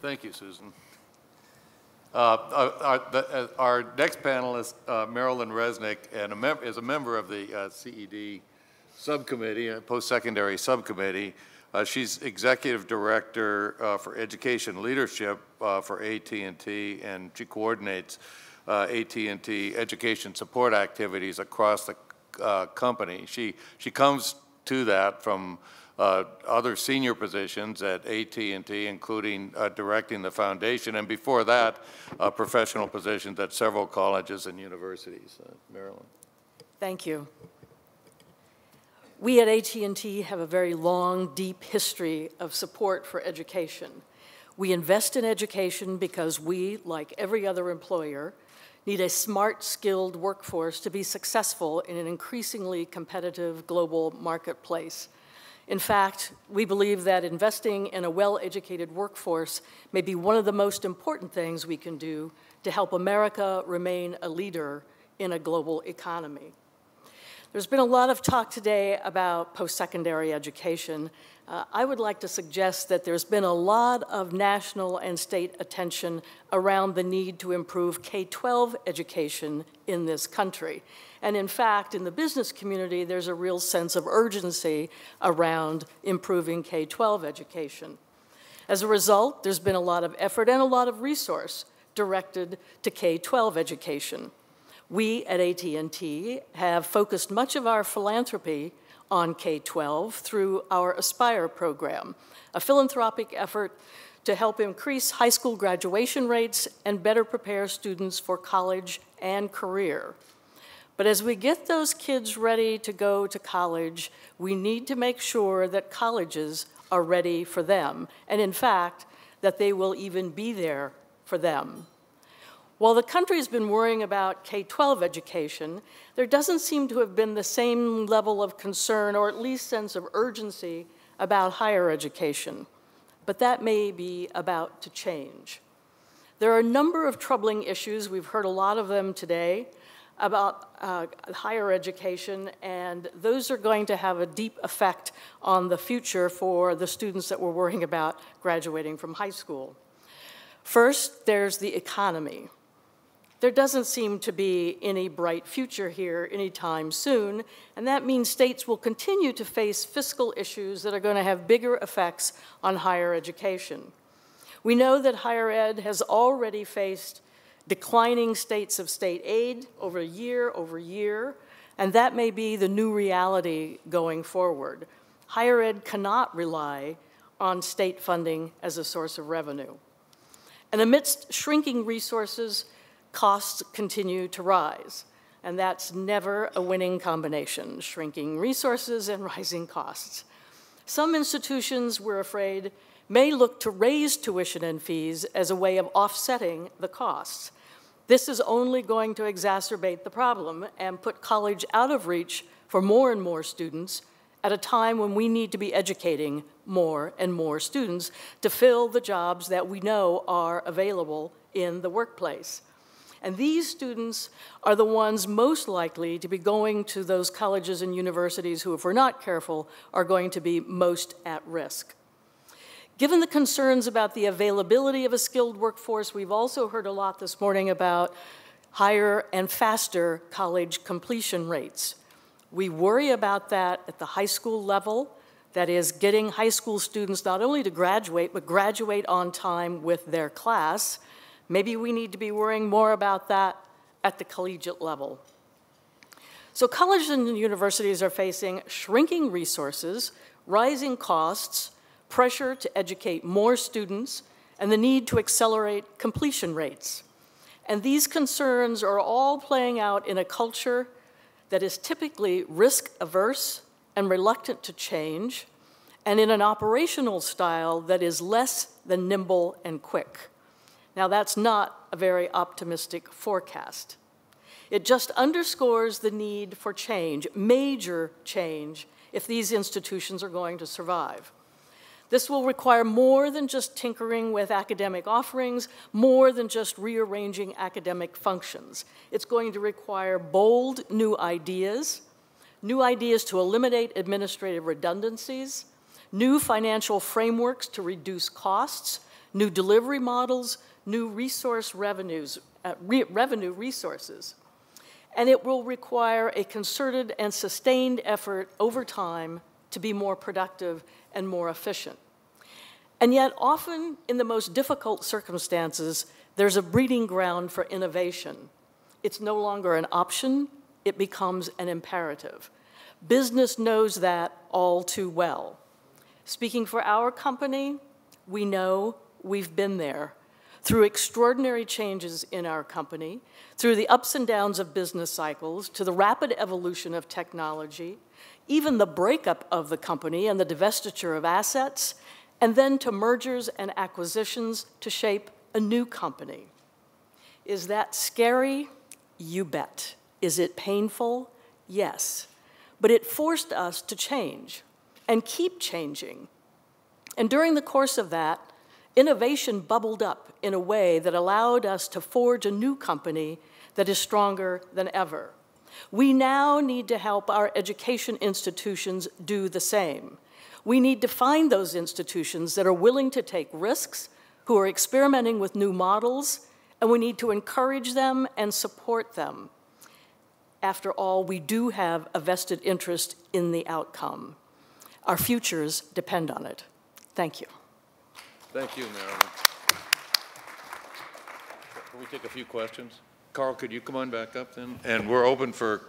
Thank you, Susan. Our next panelist, Marilyn Reznick, and is a member of the CED subcommittee, post-secondary subcommittee. She's executive director for education leadership for AT&T, and she coordinates AT&T education support activities across the company. She comes to that from other senior positions at AT&T, including directing the foundation, and before that, professional positions at several colleges and universities. Marilyn. Thank you. We at AT&T have a very long, deep history of support for education. We invest in education because we, like every other employer, need a smart, skilled workforce to be successful in an increasingly competitive global marketplace. In fact, we believe that investing in a well-educated workforce may be one of the most important things we can do to help America remain a leader in a global economy. There's been a lot of talk today about post-secondary education. I would like to suggest that there's been a lot of national and state attention around the need to improve K-12 education in this country. And in fact, in the business community, there's a real sense of urgency around improving K-12 education. As a result, there's been a lot of effort and a lot of resource directed to K-12 education. We at AT&T have focused much of our philanthropy on K-12 through our Aspire program, a philanthropic effort to help increase high school graduation rates and better prepare students for college and career. But as we get those kids ready to go to college, we need to make sure that colleges are ready for them, and in fact, that they will even be there for them. While the country has been worrying about K-12 education, there doesn't seem to have been the same level of concern, or at least sense of urgency, about higher education. But that may be about to change. There are a number of troubling issues, we've heard a lot of them today, about higher education, and those are going to have a deep effect on the future for the students that we're worrying about graduating from high school. First, there's the economy. There doesn't seem to be any bright future here anytime soon, and that means states will continue to face fiscal issues that are going to have bigger effects on higher education. We know that higher ed has already faced declining states of state aid over year, and that may be the new reality going forward. Higher ed cannot rely on state funding as a source of revenue. And amidst shrinking resources, costs continue to rise, and that's never a winning combination, shrinking resources and rising costs. Some institutions, we're afraid, may look to raise tuition and fees as a way of offsetting the costs. This is only going to exacerbate the problem and put college out of reach for more and more students at a time when we need to be educating more and more students to fill the jobs that we know are available in the workplace. And these students are the ones most likely to be going to those colleges and universities who, if we're not careful, are going to be most at risk. Given the concerns about the availability of a skilled workforce, we've also heard a lot this morning about higher and faster college completion rates. We worry about that at the high school level, that is, getting high school students not only to graduate, but graduate on time with their class. Maybe we need to be worrying more about that at the collegiate level. So colleges and universities are facing shrinking resources, rising costs, pressure to educate more students, and the need to accelerate completion rates. And these concerns are all playing out in a culture that is typically risk-averse and reluctant to change, and in an operational style that is less than nimble and quick. Now, that's not a very optimistic forecast. It just underscores the need for change, major change, if these institutions are going to survive. This will require more than just tinkering with academic offerings, more than just rearranging academic functions. It's going to require bold new ideas to eliminate administrative redundancies, new financial frameworks to reduce costs, new delivery models, new revenue resources. And it will require a concerted and sustained effort over time to be more productive and more efficient. And yet, often in the most difficult circumstances, there's a breeding ground for innovation. It's no longer an option, it becomes an imperative. Business knows that all too well. Speaking for our company, we know we've been there. Through extraordinary changes in our company, through the ups and downs of business cycles, to the rapid evolution of technology, even the breakup of the company and the divestiture of assets, and then to mergers and acquisitions to shape a new company. Is that scary? You bet. Is it painful? Yes. But it forced us to change and keep changing. And during the course of that, innovation bubbled up in a way that allowed us to forge a new company that is stronger than ever. We now need to help our education institutions do the same. We need to find those institutions that are willing to take risks, who are experimenting with new models, and we need to encourage them and support them. After all, we do have a vested interest in the outcome. Our futures depend on it. Thank you. Thank you, Marilyn. Can we take a few questions? Carl, could you come on back up then? And we're open for